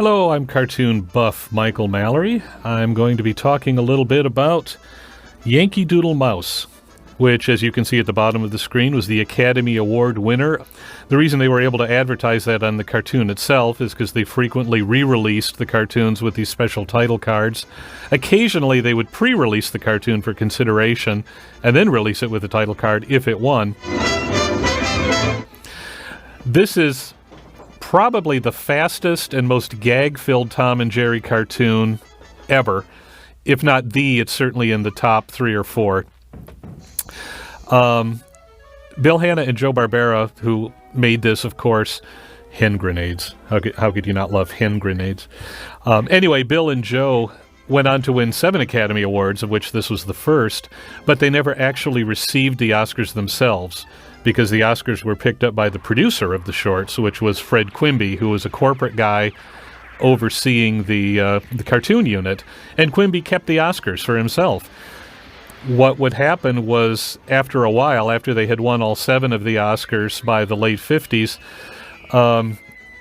Hello, I'm cartoon buff Michael Mallory. I'm going to be talking a little bit about Yankee Doodle Mouse, which, as you can see at the bottom of the screen, was the Academy Award winner. The reason they were able to advertise that on the cartoon itself is because they frequently re-released the cartoons with these special title cards. Occasionally, they would pre-release the cartoon for consideration and then release it with the title card if it won. This is probably the fastest and most gag-filled Tom and Jerry cartoon ever. If not the, it's certainly in the top 3 or 4. Bill Hanna and Joe Barbera, who made this, of course, hen grenades. How could you not love hen grenades? Anyway, Bill and Joe went on to win 7 Academy Awards, of which this was the first, but they never actually received the Oscars themselves, because the Oscars were picked up by the producer of the shorts, which was Fred Quimby, who was a corporate guy overseeing the cartoon unit, and Quimby kept the Oscars for himself. What would happen was, after a while, after they had won all 7 of the Oscars by the late 50s,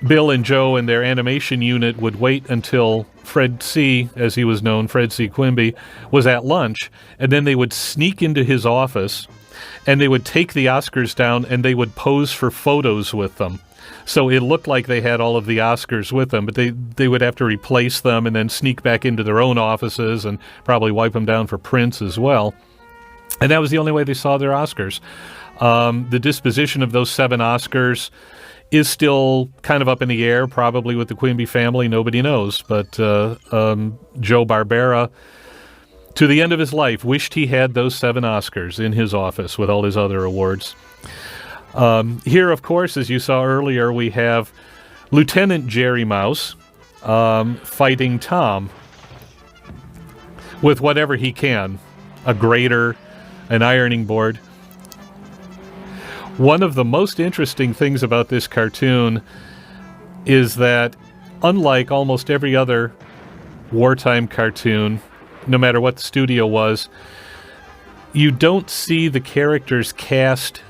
Bill and Joe and their animation unit would wait until Fred C., as he was known, Fred C. Quimby, was at lunch, and then they would sneak into his office, and they would take the Oscars down, and they would pose for photos with them. So it looked like they had all of the Oscars with them, but they would have to replace them and then sneak back into their own offices and probably wipe them down for prints as well. And that was the only way they saw their Oscars. The disposition of those 7 Oscars is still kind of up in the air, probably with the Quimby family. Nobody knows. But Joe Barbera, to the end of his life, wished he had those 7 Oscars in his office with all his other awards. Here, of course, as you saw earlier, we have Lieutenant Jerry Mouse fighting Tom with whatever he can, a grater, an ironing board. One of the most interesting things about this cartoon is that, unlike almost every other wartime cartoon, no matter what the studio was, you don't see the characters cast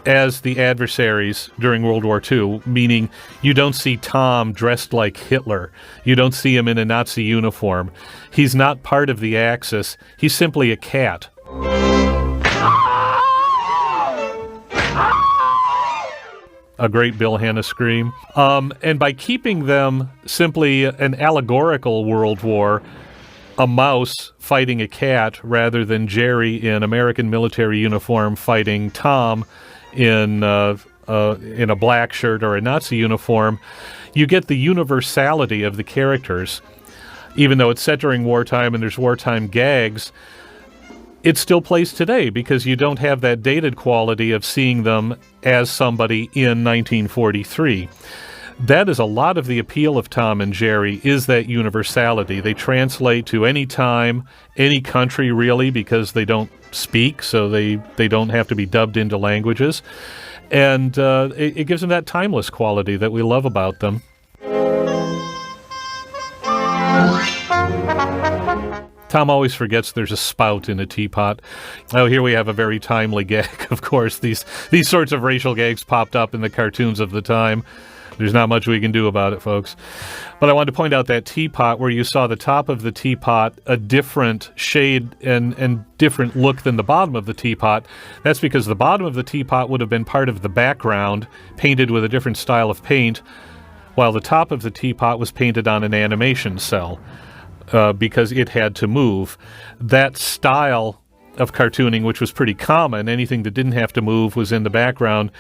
as the adversaries during World War II, meaning you don't see Tom dressed like Hitler. You don't see him in a Nazi uniform. He's not part of the Axis. He's simply a cat. A great Bill Hanna scream. And by keeping them simply an allegorical World War, a mouse fighting a cat rather than Jerry in American military uniform fighting Tom in a black shirt or a Nazi uniform, you get the universality of the characters. Even though it's set during wartime and there's wartime gags, it still plays today because you don't have that dated quality of seeing them as somebody in 1943. That is a lot of the appeal of Tom and Jerry, is that universality. They translate to any time, any country really, because they don't speak, so they don't have to be dubbed into languages. And it gives them that timeless quality that we love about them. Tom always forgets there's a spout in a teapot. Oh, here we have a very timely gag, of course. These sorts of racial gags popped up in the cartoons of the time. There's not much we can do about it, folks. But I wanted to point out that teapot where you saw the top of the teapot a different shade and different look than the bottom of the teapot. That's because the bottom of the teapot would have been part of the background, painted with a different style of paint, while the top of the teapot was painted on an animation cell because it had to move. That style of cartooning, which was pretty common, anything that didn't have to move was in the background,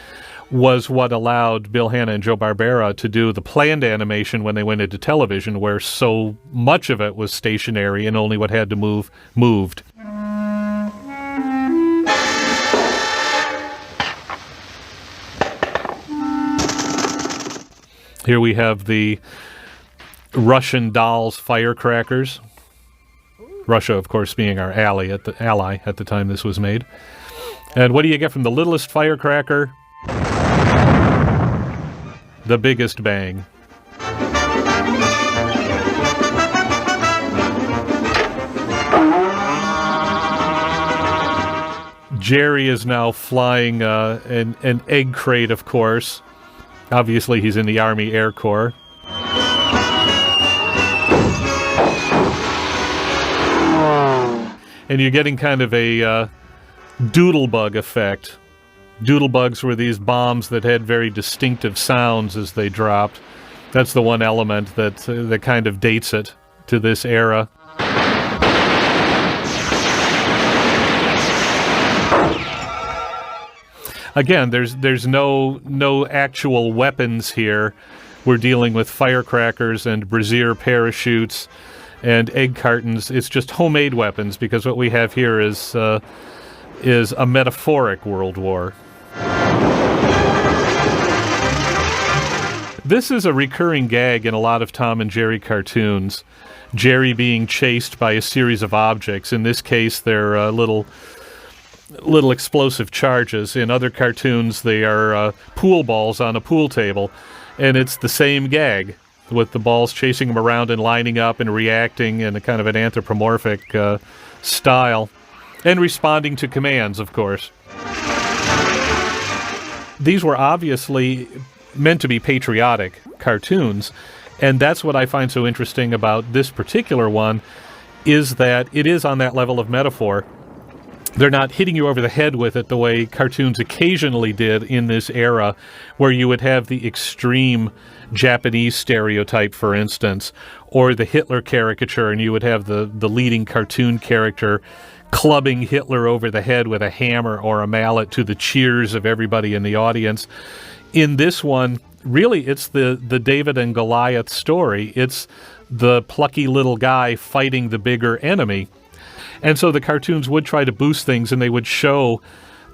was what allowed Bill Hanna and Joe Barbera to do the planned animation when they went into television, where so much of it was stationary and only what had to move moved. Here we have the Russian dolls firecrackers. Russia, of course, being our ally at the time this was made. And what do you get from the littlest firecracker? The biggest bang. Jerry is now flying an egg crate, of course. Obviously, he's in the Army Air Corps. and you're getting kind of a doodle bug effect. Doodle bugs were these bombs that had very distinctive sounds as they dropped. That's the one element that kind of dates it to this era. Again, there's no actual weapons here. We're dealing with firecrackers and brazier parachutes and egg cartons. It's just homemade weapons, because what we have here is a metaphoric World War. This is a recurring gag in a lot of Tom and Jerry cartoons. Jerry being chased by a series of objects. In this case, they're little explosive charges. In other cartoons, they are pool balls on a pool table. And it's the same gag, with the balls chasing him around and lining up and reacting in a kind of an anthropomorphic style. And responding to commands, of course. These were obviously meant to be patriotic cartoons, and that's what I find so interesting about this particular one, is that it is on that level of metaphor. They're not hitting you over the head with it the way cartoons occasionally did in this era, where you would have the extreme Japanese stereotype, for instance, or the Hitler caricature, and you would have the leading cartoon character clubbing Hitler over the head with a hammer or a mallet to the cheers of everybody in the audience. In this one, really, it's the David and Goliath story. It's the plucky little guy fighting the bigger enemy. And so the cartoons would try to boost things, and they would show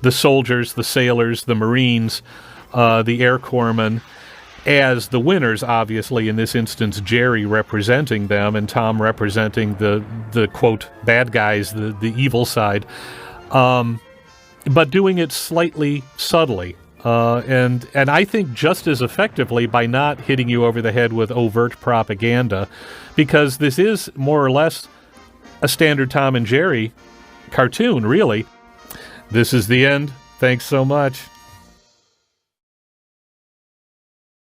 the soldiers, the sailors, the Marines, the Air Corpsmen as the winners, obviously, in this instance, Jerry representing them and Tom representing the quote, bad guys, the evil side, but doing it slightly subtly. And I think just as effectively by not hitting you over the head with overt propaganda, because this is more or less a standard Tom and Jerry cartoon, really. This is the end. Thanks so much.